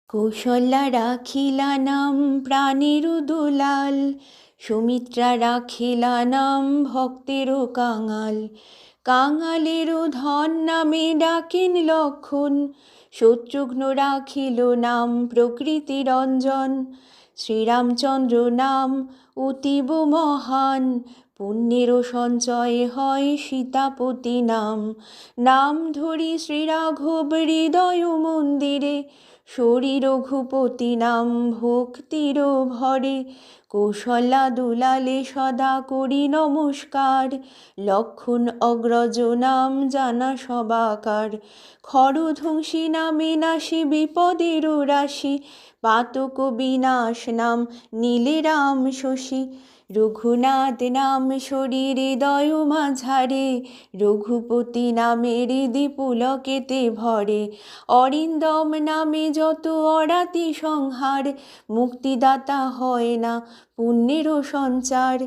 কৌশল্যা রাখিলা নাম প্রাণের দুলাল, সুমিত্রা রাখিলা নাম ভক্তেরও কাঙাল। কাঙালেরও ধন নামে ডাকেন লক্ষণ, শত্রুঘ্ন রাখিল নাম প্রকৃতি রঞ্জন। শ্রীরামচন্দ্র নাম অতীব মহান, পুণ্যেরও সঞ্চয় হয় সীতাপতি নাম। নাম ধরি শ্রীরাঘব হৃদয় মন্দিরে, শরী রঘুপতি নাম ভক্তির ভরে। কৌশল্যা দুলালে সদা করি নমস্কার, লক্ষণ অগ্রজ নাম জানা সবাকার। খরধ্বংসী নামে নাশি বিপদের রাশি, পাতক বিনাশ নাম নীলে রাম শশী। রঘুনাথ নাম শরীর হৃদয় মাঝারে, রঘুপতি নামে হৃদি পুলকেতে ভরে। অরিন্দম নামে যত অরাতি সংহার, মুক্তিদাতা হয় না পুণ্যেরও সঞ্চার।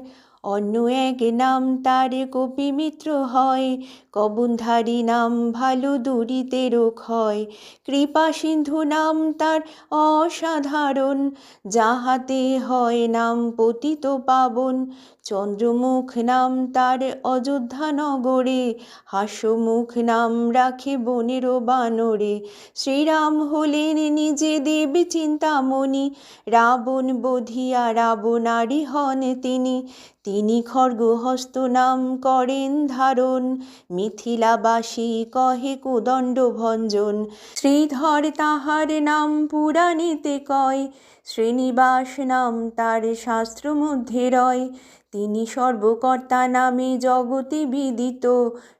অন্য এক নাম তার কপিমিত্র হয়, কবুন্ধারী নাম ভালো দুরিতেরও ক্ষয়। কৃপা সিন্ধু নাম তার অসাধারণ, যাহাতে হয় নাম পতিত পাবন। চন্দ্রমুখ নাম তার অযোধ্যা নগরে, হাস্যমুখ নাম রাখে বনেরও বানরে। শ্রীরাম হলেন নিজে দেব চিন্তামণি, রাবণ বধিয়া রাবণারি হন তিনি। তিনি খড়গহস্ত নাম করেন ধারণ, মিথিলাবাসী কহে কোদণ্ড ভঞ্জন। শ্রীধর তাহার নাম পুরাণেতে কয়, শ্রীনিবাস নাম তার শাস্ত্র মধ্যে রয়। তিনি সর্বকর্তা নামে জগতে বিদিত,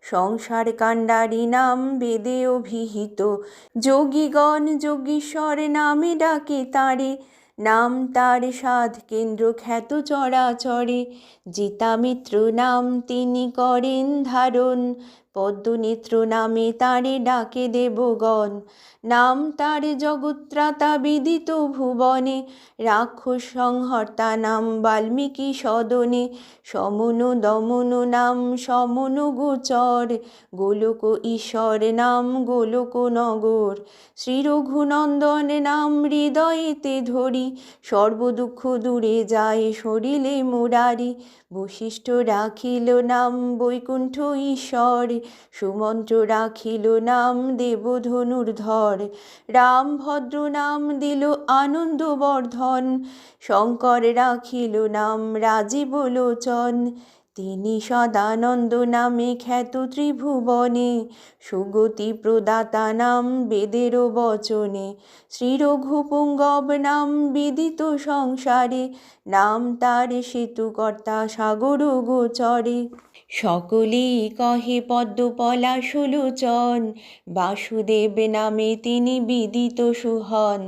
সংসার কাণ্ডারি নাম বেদে অভিহিত। যোগীগণ যোগীশ্বর নামে ডাকে তাঁরে, নাম তার সাধ কেন্দ্র খ্যাত চরাচরে। জিতামিত্র নাম তিনি করেন ধারণ, পদ্মনেত্র নামে তাঁরে ডাকে দেবগণ। নাম তার জগত্রাতা বিদিত ভুবনে, রাক্ষস সংহর্তা নাম বাল্মীকি সদনে। সমন দমন নাম সমন গোচর, গোলক ঈশ্বর নাম গোলক নগর। শ্রী রঘুনন্দন নাম হৃদয়েতে ধরি, সর্বদুঃখ দূরে যায় সরিলে মুরারি। বশিষ্ঠ রাখিল নাম বৈকুণ্ঠ ঈশ্বর, সুমন্ত্র রাখিল নাম দেবধনুর্ধর। রামভদ্র নাম দিল আনন্দবর্ধন, শঙ্কর রাখিল নাম রাজীব লোচন। তিনি সদানন্দ নামে খ্যাত ত্রিভুবনে, সুগতি প্রদাতা নাম বেদেরও বচনে। শ্রী রঘুপুঙ্গব নাম বিদিত সংসারে, নাম তার সেতুকর্তা সাগর গোচরে। সকলেই কহে পদ্ম পলাশ লোচন, বাসুদেব নামে তিনি বিদিত সুহন।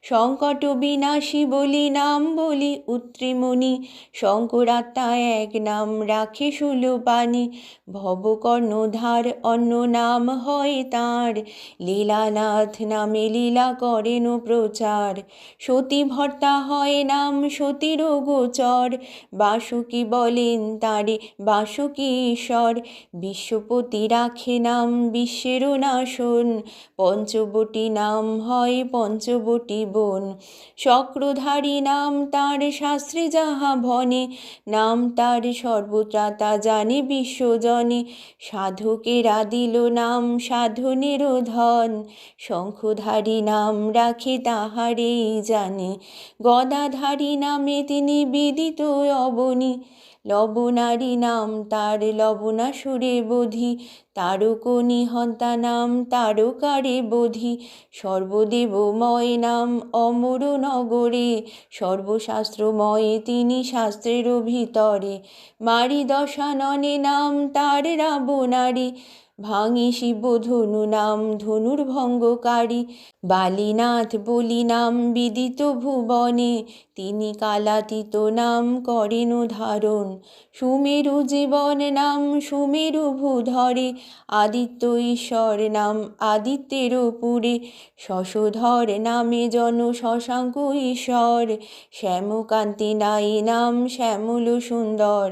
সংকট বিনাশী বলি নাম বলি উত্রিমুনি, শঙ্করাত্মা এক নাম রাখে শূলপাণি। ভবকর্ণধার অন্য নাম হয় তাঁর, লীলানাথ নামে লীলা করেন প্রচার। সতী ভর্তা হয় নাম সতীর গোচর, বাসুকী বলেন তাঁরে বাসুকী ঈশ্বর। বিশ্বপতি রাখে নাম বিশ্বেরও নাশন, পঞ্চবটী নাম হয় পঞ্চবটী বন। চক্রধারী নাম তাঁর শাস্ত্রে যাহা ভনে, নাম তাঁর সর্বত্রাতা জানে বিশ্বজনে। সাধকেরা দিল নাম সাধনেরও ধন, শঙ্খধারী নাম রাখে তাহারেই জানে। গদাধারী নামে তিনি বিদিত অবনী, লবণারী নাম তার লবণাসুরে বধি। তারক নিহন্তা নাম তারকারে বধি, সর্বদেবময় নাম অমর নগরে। সর্বশাস্ত্রময় তিনি শাস্ত্রের ভিতরে, মারি দশাননে নাম তার রাবণারি। ভাঙি শিব ধনু নাম ধনুর্ভঙ্গকারী, বালীনাথ বলি নাম বিদিত ভুবনে। তিনি কালাতীত নাম করেন ধারণ, সুমেরু জীবন নাম সুমেরু ভূধরে। আদিত্য ঈশ্বর নাম আদিত্যের পুরে, শশধর নামে জন শশাঙ্ক ঈশ্বর। শ্যামকান্তি নাই নাম শ্যামল সুন্দর,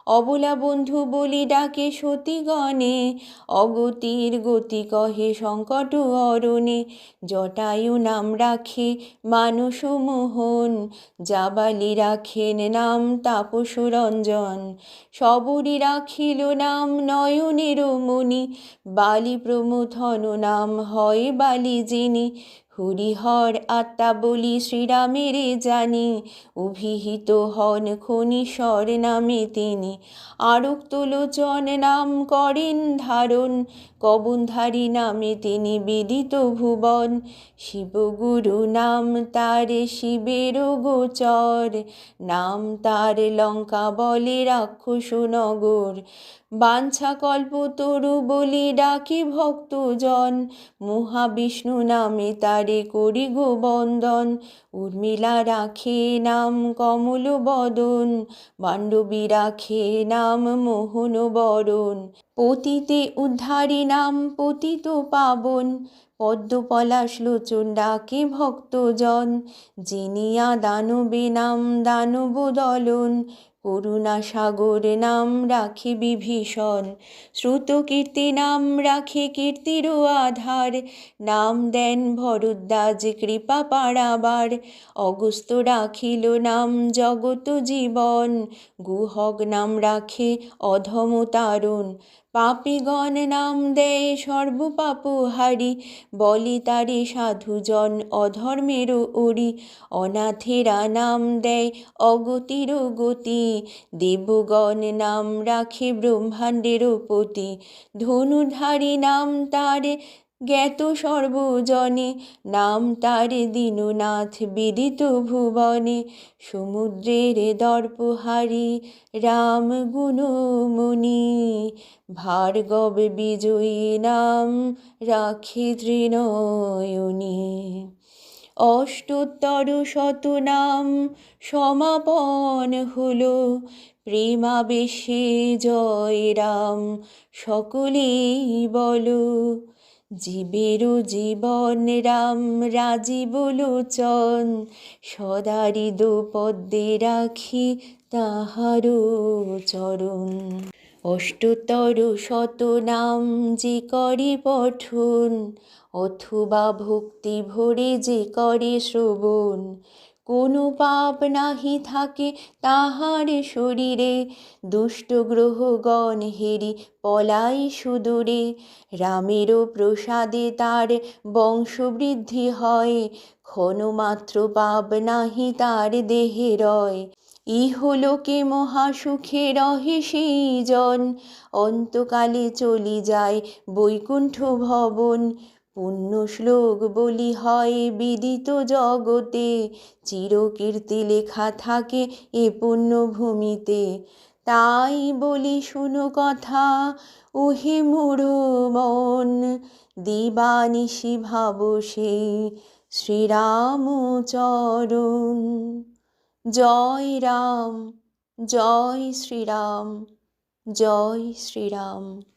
অবলা বন্ধু বলি ডাকে সতীগণে, অগতির গতি কহে সংকট অরণে। জটায়ু নাম রাখে মানস মোহন, জাবালি রাখেন নাম তাপস রঞ্জন। শবরী রাখিল নাম নয়নের মণি, বালি প্রমথন নাম হয় বালি যিনি। হরিহর আত্মা বলি শ্রীরামের জানি, অভিহিত হন খনিশ্বর নামে তিনি। আরক্ত লোচন নাম করেন ধারণ, কবনধারী নামে তিনি বিদিত ভুবন। শিবগুরু নাম তার শিবের গোচর, নাম তার লঙ্কা বলে রাক্ষস নগর। বাঞ্ছা কল্পতরু বলি ডাকে ভক্তজন, মহাবিষ্ণু নামে তারে করি গো বন্দন। উর্মিলা রাখে নাম কমল বদন, মান্ডবী রাখে নাম মোহন বরণ। পতিতে উদ্ধারী নাম পতিত পাবন, পদ্ম পলাশ লোচন ডাকে ভক্তজন। জিনিয়া দানবে নাম দানব দলন, করুণা সাগর নাম রাখে বিভীষণ। শ্রুত কীর্তি নাম রাখে কীর্তির আধার, নাম দেন ভরদ্বাজ কৃপা পাড়াবার। অগস্ত্য রাখিল নাম জগত জীবন, গুহক নাম রাখে অধম তারণ। পাপীগণ নাম দেয় সর্বপাপহারি, বলে তারে সাধুজন অধর্মের ওরি। অনাথেরা নাম দেয় অগতির গতি, দেবগণ নাম রাখে ব্রহ্মাণ্ডের পতি। ধনুধারী নাম তার জ্ঞাত সর্বজনে, নাম তার দীননাথ বিদিত ভুবনে। সমুদ্রের দর্পহারি রাম গুণমণি, ভার্গব বিজয়ী নাম রাখে ত্রিনয়নী। অষ্টোত্তর শত নাম সমাপন হলো, প্রেমাবেশে জয় রাম সকলেই বলো। জীবেরও জীবন রাম রাজীব লোচন, সদা হৃদপদ্মে রাখি তাহারও চরণ। অষ্টোত্তর শত নাম যে করে পঠন, অথবা ভক্তি ভরে যে করে শ্রবণ। কোনো পাপ নাহি থাকে তাহার শরীরে, দুষ্ট গ্রহগণ হেরি পলাই সুদূরে। রামেরও প্রসাদে তার বংশবৃদ্ধি হয়, ক্ষণমাত্র পাপ নাহি তার দেহে রয়। ইহলোকে মহাসুখে রহে সেই জন, অন্তকালে চলি যায় বৈকুণ্ঠ ভবন। পুণ্য শ্লোক বলি হয় বিদিত জগতে, চিরকীর্তি লেখা থাকে এ পুণ্যভূমিতে। তাই বলি শুনো কথা ওহে মূঢ় মন, দিবানিশি ভাবো সেই শ্রীরামচরণ। জয় রাম, জয় শ্রীরাম, জয় শ্রীরাম।